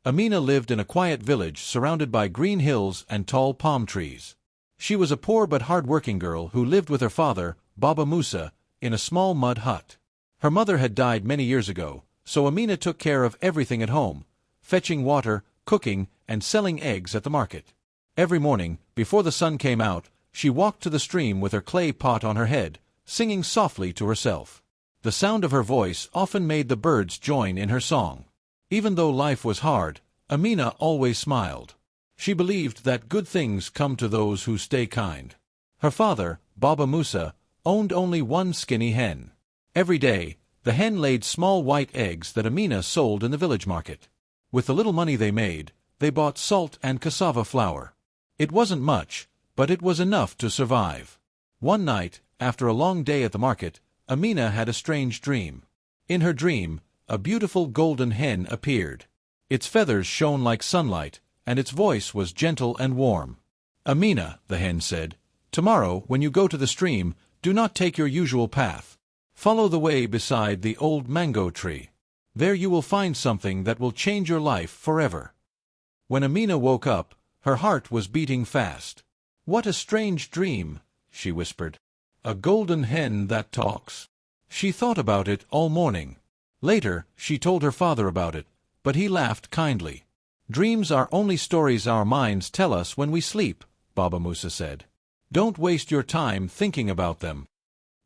Amina lived in a quiet village surrounded by green hills and tall palm trees. She was a poor but hard-working girl who lived with her father, Baba Musa, in a small mud hut. Her mother had died many years ago, so Amina took care of everything at home, fetching water, cooking, and selling eggs at the market. Every morning, before the sun came out, she walked to the stream with her clay pot on her head, singing softly to herself. The sound of her voice often made the birds join in her song. Even though life was hard, Amina always smiled. She believed that good things come to those who stay kind. Her father, Baba Musa, owned only one skinny hen. Every day, the hen laid small white eggs that Amina sold in the village market. With the little money they made, they bought salt and cassava flour. It wasn't much, but it was enough to survive. One night, after a long day at the market, Amina had a strange dream. In her dream, a beautiful golden hen appeared. Its feathers shone like sunlight, and its voice was gentle and warm. "Amina," the hen said, "tomorrow, when you go to the stream, do not take your usual path. Follow the way beside the old mango tree. There you will find something that will change your life forever." When Amina woke up, her heart was beating fast. "What a strange dream," she whispered. "A golden hen that talks." She thought about it all morning. Later, she told her father about it, but he laughed kindly. "Dreams are only stories our minds tell us when we sleep," Baba Musa said. "Don't waste your time thinking about them."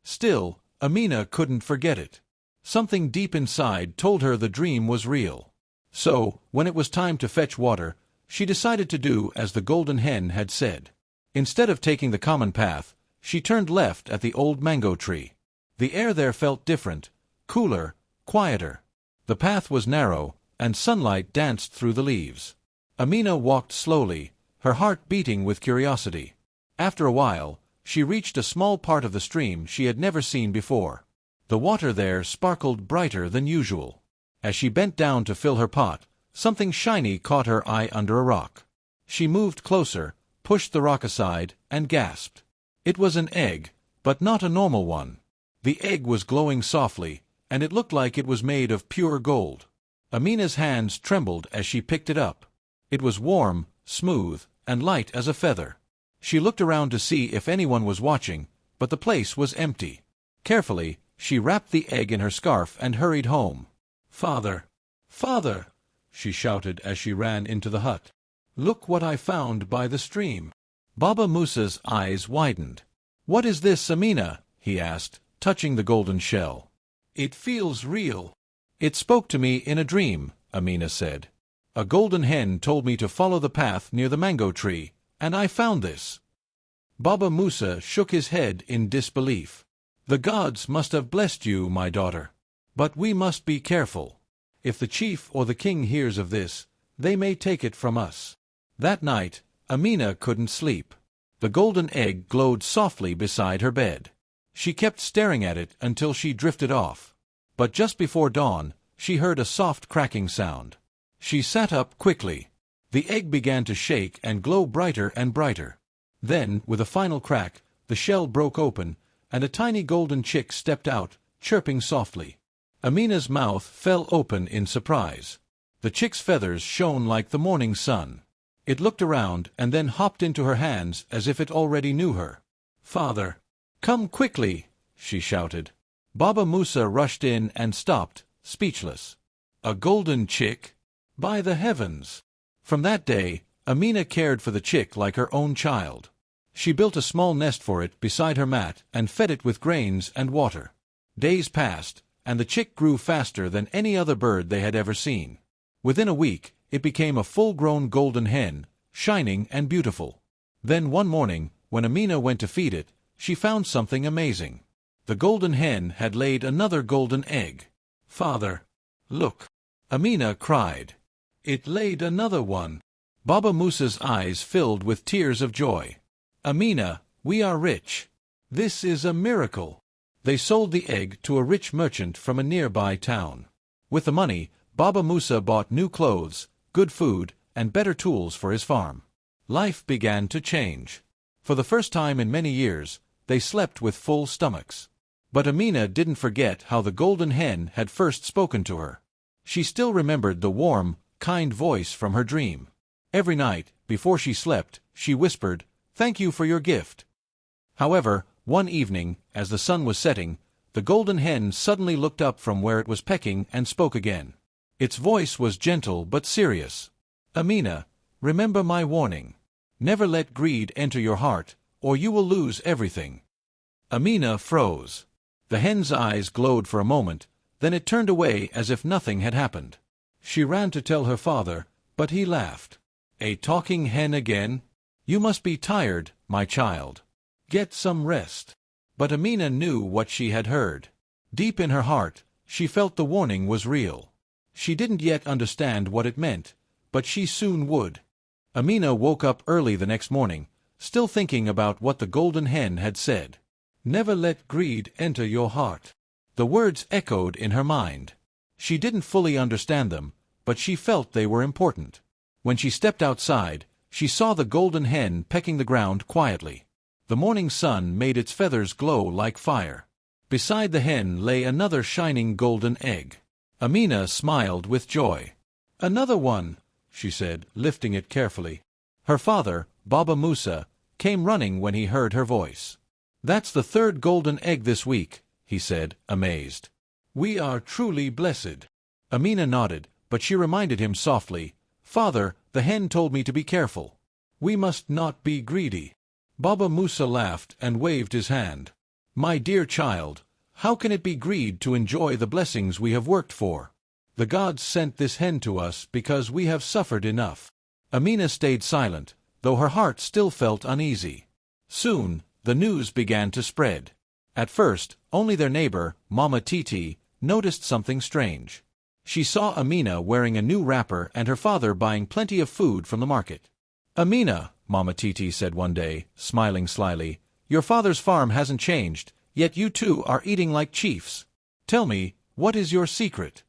Still, Amina couldn't forget it. Something deep inside told her the dream was real. So, when it was time to fetch water, she decided to do as the golden hen had said. Instead of taking the common path, she turned left at the old mango tree. The air there felt different, cooler, quieter. The path was narrow, and sunlight danced through the leaves. Amina walked slowly, her heart beating with curiosity. After a while, she reached a small part of the stream she had never seen before. The water there sparkled brighter than usual. As she bent down to fill her pot, something shiny caught her eye under a rock. She moved closer, pushed the rock aside, and gasped. It was an egg, but not a normal one. The egg was glowing softly, and it looked like it was made of pure gold. Amina's hands trembled as she picked it up. It was warm, smooth, and light as a feather. She looked around to see if anyone was watching, but the place was empty. Carefully, she wrapped the egg in her scarf and hurried home. "Father! Father!" she shouted as she ran into the hut. "Look what I found by the stream." Baba Musa's eyes widened. "What is this, Amina?" he asked, touching the golden shell. "It feels real." "It spoke to me in a dream," Amina said. "A golden hen told me to follow the path near the mango tree, and I found this." Baba Musa shook his head in disbelief. "The gods must have blessed you, my daughter. But we must be careful. If the chief or the king hears of this, they may take it from us." That night, Amina couldn't sleep. The golden egg glowed softly beside her bed. She kept staring at it until she drifted off. But just before dawn, she heard a soft cracking sound. She sat up quickly. The egg began to shake and glow brighter and brighter. Then, with a final crack, the shell broke open, and a tiny golden chick stepped out, chirping softly. Amina's mouth fell open in surprise. The chick's feathers shone like the morning sun. It looked around and then hopped into her hands as if it already knew her. "Father, come quickly!" she shouted. Baba Musa rushed in and stopped, speechless. "A golden chick? By the heavens!" From that day, Amina cared for the chick like her own child. She built a small nest for it beside her mat and fed it with grains and water. Days passed, and the chick grew faster than any other bird they had ever seen. Within a week, it became a full-grown golden hen, shining and beautiful. Then one morning, when Amina went to feed it, she found something amazing. The golden hen had laid another golden egg. "Father, look!" Amina cried. "It laid another one." Baba Musa's eyes filled with tears of joy. "Amina, we are rich. This is a miracle." They sold the egg to a rich merchant from a nearby town. With the money, Baba Musa bought new clothes, good food, and better tools for his farm. Life began to change. For the first time in many years, they slept with full stomachs. But Amina didn't forget how the golden hen had first spoken to her. She still remembered the warm, kind voice from her dream. Every night, before she slept, she whispered, "Thank you for your gift." However, one evening, as the sun was setting, the golden hen suddenly looked up from where it was pecking and spoke again. Its voice was gentle but serious. "Amina, remember my warning. Never let greed enter your heart, or you will lose everything." Amina froze. The hen's eyes glowed for a moment, then it turned away as if nothing had happened. She ran to tell her father, but he laughed. "A talking hen again? You must be tired, my child. Get some rest." But Amina knew what she had heard. Deep in her heart, she felt the warning was real. She didn't yet understand what it meant, but she soon would. Amina woke up early the next morning, still thinking about what the golden hen had said. "Never let greed enter your heart." The words echoed in her mind. She didn't fully understand them, but she felt they were important. When she stepped outside, she saw the golden hen pecking the ground quietly. The morning sun made its feathers glow like fire. Beside the hen lay another shining golden egg. Amina smiled with joy. "Another one," she said, lifting it carefully. Her father, Baba Musa, came running when he heard her voice. "That's the third golden egg this week," he said, amazed. "We are truly blessed." Amina nodded, but she reminded him softly, "Father, the hen told me to be careful. We must not be greedy." Baba Musa laughed and waved his hand. "My dear child, how can it be greed to enjoy the blessings we have worked for? The gods sent this hen to us because we have suffered enough." Amina stayed silent, though her heart still felt uneasy. Soon, the news began to spread. At first, only their neighbor, Mama Titi, noticed something strange. She saw Amina wearing a new wrapper and her father buying plenty of food from the market. "Amina," Mama Titi said one day, smiling slyly, "your father's farm hasn't changed, yet you two are eating like chiefs. Tell me, what is your secret?"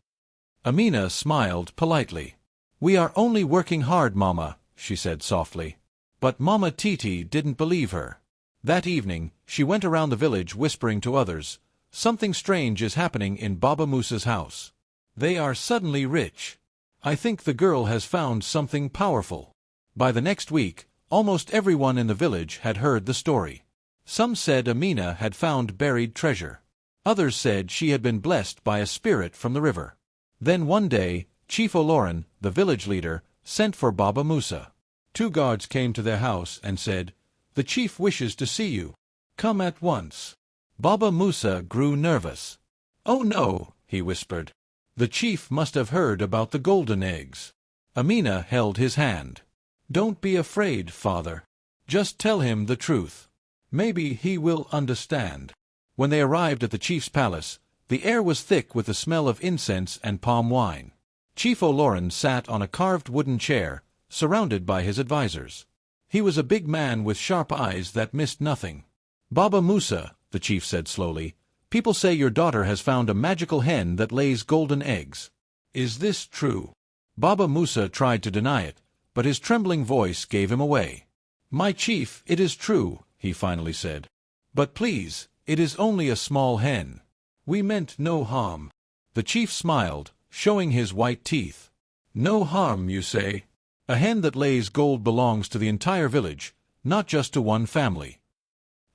Amina smiled politely. "We are only working hard, Mama," she said softly. But Mama Titi didn't believe her. That evening, she went around the village whispering to others, "Something strange is happening in Baba Musa's house. They are suddenly rich. I think the girl has found something powerful." By the next week, almost everyone in the village had heard the story. Some said Amina had found buried treasure. Others said she had been blessed by a spirit from the river. Then one day, Chief Oloran, the village leader, sent for Baba Musa. 2 guards came to their house and said, "The chief wishes to see you. Come at once." Baba Musa grew nervous. "Oh no," he whispered. "The chief must have heard about the golden eggs." Amina held his hand. "Don't be afraid, father. Just tell him the truth. Maybe he will understand." When they arrived at the chief's palace, the air was thick with the smell of incense and palm wine. Chief Oloran sat on a carved wooden chair, surrounded by his advisors. He was a big man with sharp eyes that missed nothing. "Baba Musa," the chief said slowly, "people say your daughter has found a magical hen that lays golden eggs. Is this true?" Baba Musa tried to deny it, but his trembling voice gave him away. "My chief, it is true," he finally said. "But please, it is only a small hen. We meant no harm." The chief smiled, showing his white teeth. "No harm, you say? A hen that lays gold belongs to the entire village, not just to one family."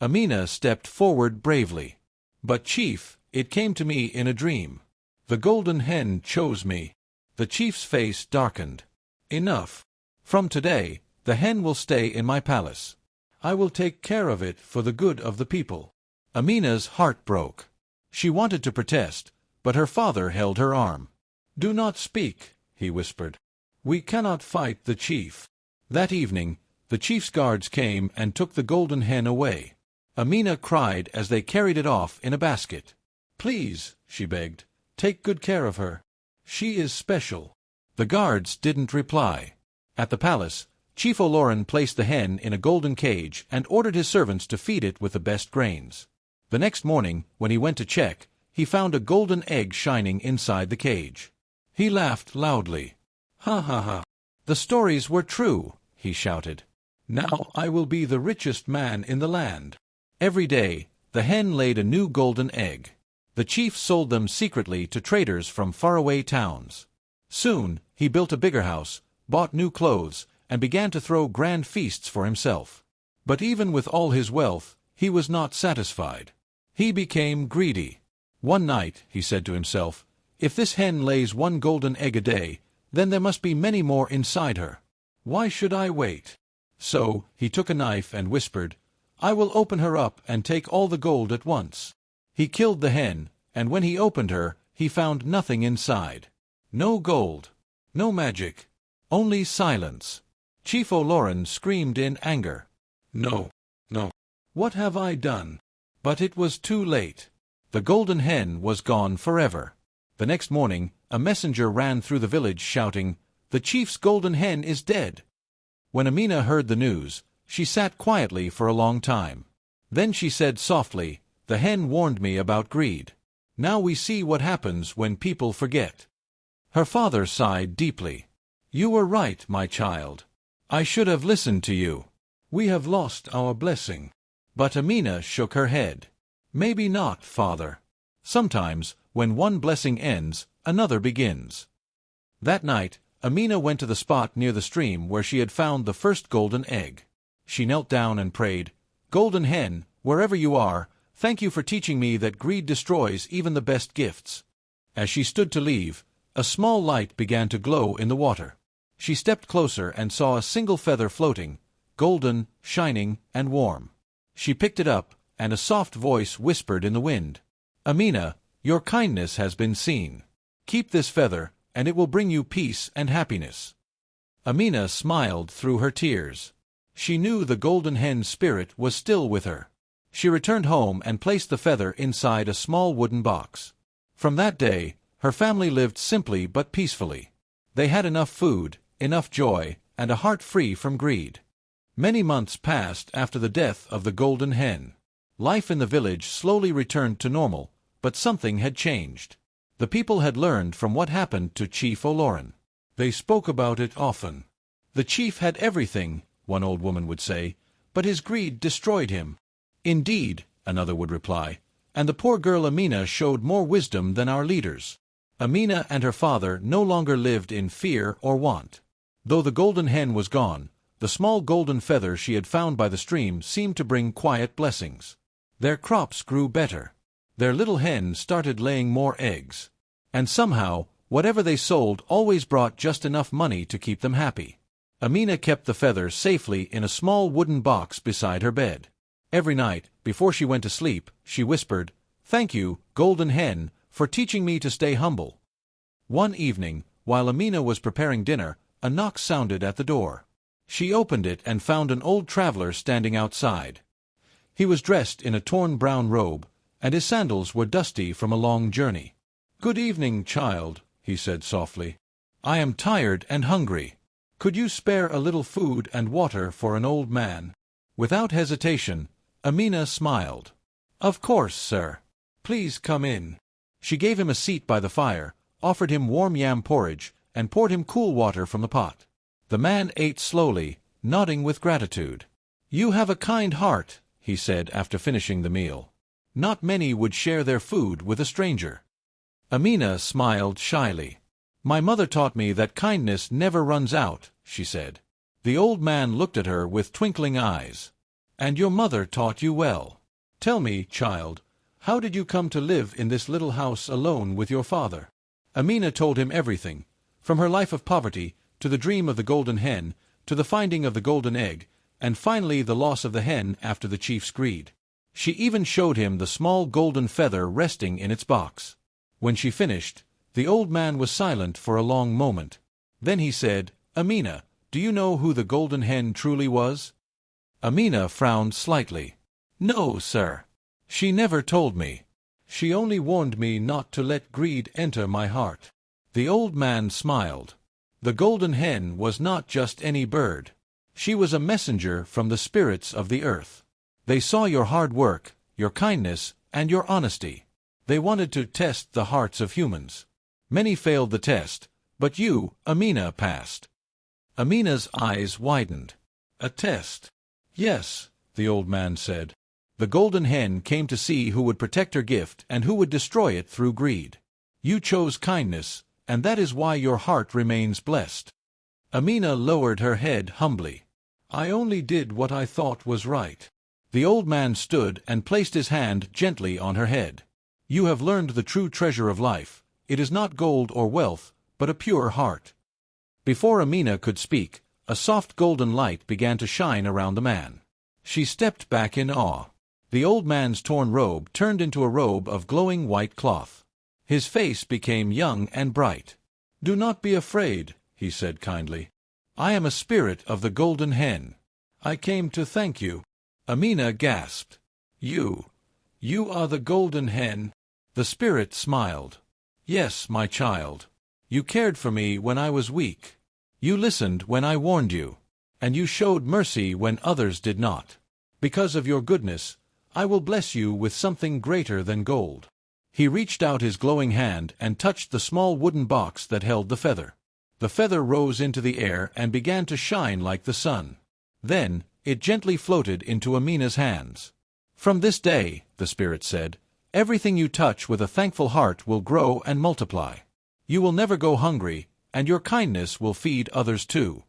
Amina stepped forward bravely. "But chief, it came to me in a dream. The golden hen chose me." The chief's face darkened. "Enough. From today, the hen will stay in my palace. I will take care of it for the good of the people." Amina's heart broke. She wanted to protest, but her father held her arm. "Do not speak," he whispered. "We cannot fight the chief." That evening, the chief's guards came and took the golden hen away. Amina cried as they carried it off in a basket. "Please," she begged, "take good care of her. She is special." The guards didn't reply. At the palace, Chief Oloran placed the hen in a golden cage and ordered his servants to feed it with the best grains. The next morning, when he went to check, he found a golden egg shining inside the cage. He laughed loudly. "Ha ha ha! The stories were true," he shouted. "Now I will be the richest man in the land." Every day, the hen laid a new golden egg. The chief sold them secretly to traders from faraway towns. Soon, he built a bigger house, bought new clothes, and began to throw grand feasts for himself. But even with all his wealth, he was not satisfied. He became greedy. One night, he said to himself, "If this hen lays 1 golden egg a day, then there must be many more inside her. Why should I wait?" So, he took a knife and whispered, "I will open her up and take all the gold at once." He killed the hen, and when he opened her, he found nothing inside. No gold. No magic. Only silence. Chief O'Loran screamed in anger. "No, no. What have I done?" But it was too late. The golden hen was gone forever. The next morning, a messenger ran through the village shouting, "The chief's golden hen is dead." When Amina heard the news, she sat quietly for a long time. Then she said softly, "The hen warned me about greed. Now we see what happens when people forget." Her father sighed deeply. "You were right, my child. I should have listened to you. We have lost our blessing." But Amina shook her head. "Maybe not, father. Sometimes, when one blessing ends, another begins." That night, Amina went to the spot near the stream where she had found the first golden egg. She knelt down and prayed, "Golden hen, wherever you are, thank you for teaching me that greed destroys even the best gifts." As she stood to leave, a small light began to glow in the water. She stepped closer and saw a single feather floating, golden, shining, and warm. She picked it up, and a soft voice whispered in the wind, "Amina, your kindness has been seen. Keep this feather, and it will bring you peace and happiness." Amina smiled through her tears. She knew the golden hen's spirit was still with her. She returned home and placed the feather inside a small wooden box. From that day, her family lived simply but peacefully. They had enough food, enough joy, and a heart free from greed. Many months passed after the death of the golden hen. Life in the village slowly returned to normal, but something had changed. The people had learned from what happened to Chief O'Loran. They spoke about it often. "The chief had everything," one old woman would say, "but his greed destroyed him." "Indeed," another would reply, "and the poor girl Amina showed more wisdom than our leaders." Amina and her father no longer lived in fear or want. Though the golden hen was gone, the small golden feather she had found by the stream seemed to bring quiet blessings. Their crops grew better. Their little hen started laying more eggs. And somehow, whatever they sold always brought just enough money to keep them happy. Amina kept the feather safely in a small wooden box beside her bed. Every night, before she went to sleep, she whispered, "Thank you, golden hen, for teaching me to stay humble." One evening, while Amina was preparing dinner, a knock sounded at the door. She opened it and found an old traveler standing outside. He was dressed in a torn brown robe, and his sandals were dusty from a long journey. "Good evening, child," he said softly. "I am tired and hungry. Could you spare a little food and water for an old man?" Without hesitation, Amina smiled. "Of course, sir. Please come in." She gave him a seat by the fire, offered him warm yam porridge, and poured him cool water from the pot. The man ate slowly, nodding with gratitude. "You have a kind heart," he said after finishing the meal. "Not many would share their food with a stranger." Amina smiled shyly. "My mother taught me that kindness never runs out," she said. The old man looked at her with twinkling eyes. "And your mother taught you well. Tell me, child, how did you come to live in this little house alone with your father?" Amina told him everything, from her life of poverty, to the dream of the golden hen, to the finding of the golden egg, and finally the loss of the hen after the chief's greed. She even showed him the small golden feather resting in its box. When she finished, the old man was silent for a long moment. Then he said, "Amina, do you know who the golden hen truly was?" Amina frowned slightly. "No, sir. She never told me. She only warned me not to let greed enter my heart." The old man smiled. The golden hen was not just any bird. She was a messenger from the spirits of the earth. They saw your hard work, your kindness, and your honesty. They wanted to test the hearts of humans. Many failed the test, but you, Amina, passed. Amina's eyes widened. "A test?" "Yes," the old man said. "The golden hen came to see who would protect her gift and who would destroy it through greed. You chose kindness, and that is why your heart remains blessed. Amina lowered her head humbly. I only did what I thought was right. The old man stood and placed his hand gently on her head. You have learned the true treasure of life. It is not gold or wealth, but a pure heart. Before Amina could speak, a soft golden light began to shine around the man. She stepped back in awe. The old man's torn robe turned into a robe of glowing white cloth. His face became young and bright. Do not be afraid, he said kindly. I am a spirit of the golden hen. I came to thank you. Amina gasped. You are the golden hen? The spirit smiled. Yes, my child. You cared for me when I was weak. You listened when I warned you. And you showed mercy when others did not. Because of your goodness, I will bless you with something greater than gold. He reached out his glowing hand and touched the small wooden box that held the feather. The feather rose into the air and began to shine like the sun. Then, it gently floated into Amina's hands. From this day, the spirit said, everything you touch with a thankful heart will grow and multiply. You will never go hungry, and your kindness will feed others too.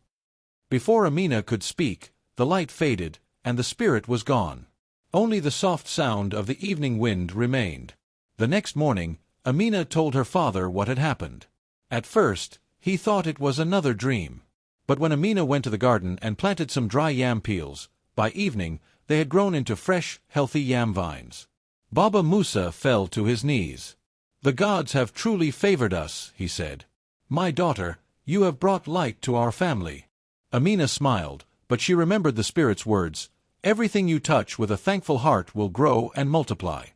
Before Amina could speak, the light faded, and the spirit was gone. Only the soft sound of the evening wind remained. The next morning, Amina told her father what had happened. At first, he thought it was another dream. But when Amina went to the garden and planted some dry yam peels, by evening they had grown into fresh, healthy yam vines. Baba Musa fell to his knees. The gods have truly favored us, he said. My daughter, you have brought light to our family. Amina smiled, but she remembered the spirit's words, everything you touch with a thankful heart will grow and multiply.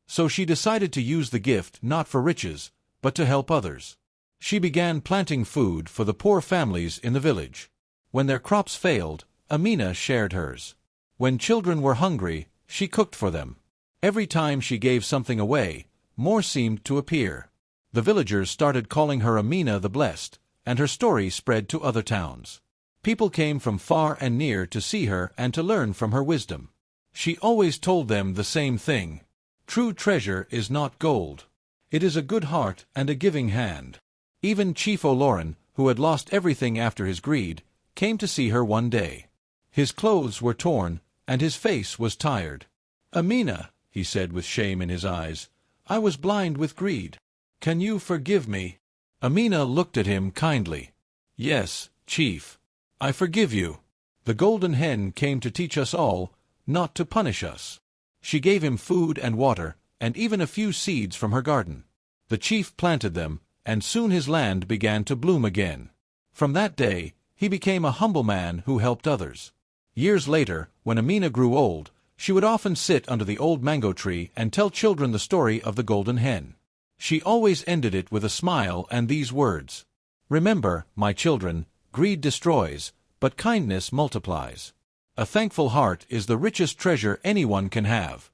So she decided to use the gift not for riches, but to help others. She began planting food for the poor families in the village. When their crops failed, Amina shared hers. When children were hungry, she cooked for them. Every time she gave something away, more seemed to appear. The villagers started calling her Amina the Blessed, and her story spread to other towns. People came from far and near to see her and to learn from her wisdom. She always told them the same thing. True treasure is not gold. It is a good heart and a giving hand. Even Chief Oloran, who had lost everything after his greed, came to see her one day. His clothes were torn, and his face was tired. Amina, he said with shame in his eyes, I was blind with greed. Can you forgive me? Amina looked at him kindly. Yes, Chief. I forgive you. The golden hen came to teach us all, not to punish us. She gave him food and water, and even a few seeds from her garden. The chief planted them, and soon his land began to bloom again. From that day, he became a humble man who helped others. Years later, when Amina grew old, she would often sit under the old mango tree and tell children the story of the golden hen. She always ended it with a smile and these words. Remember, my children, greed destroys, but kindness multiplies. A thankful heart is the richest treasure anyone can have.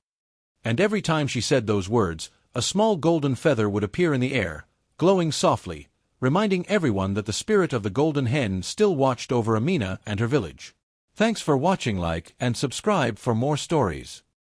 And every time she said those words, a small golden feather would appear in the air, glowing softly, reminding everyone that the spirit of the golden hen still watched over Amina and her village. Thanks for watching. Like and subscribe for more stories.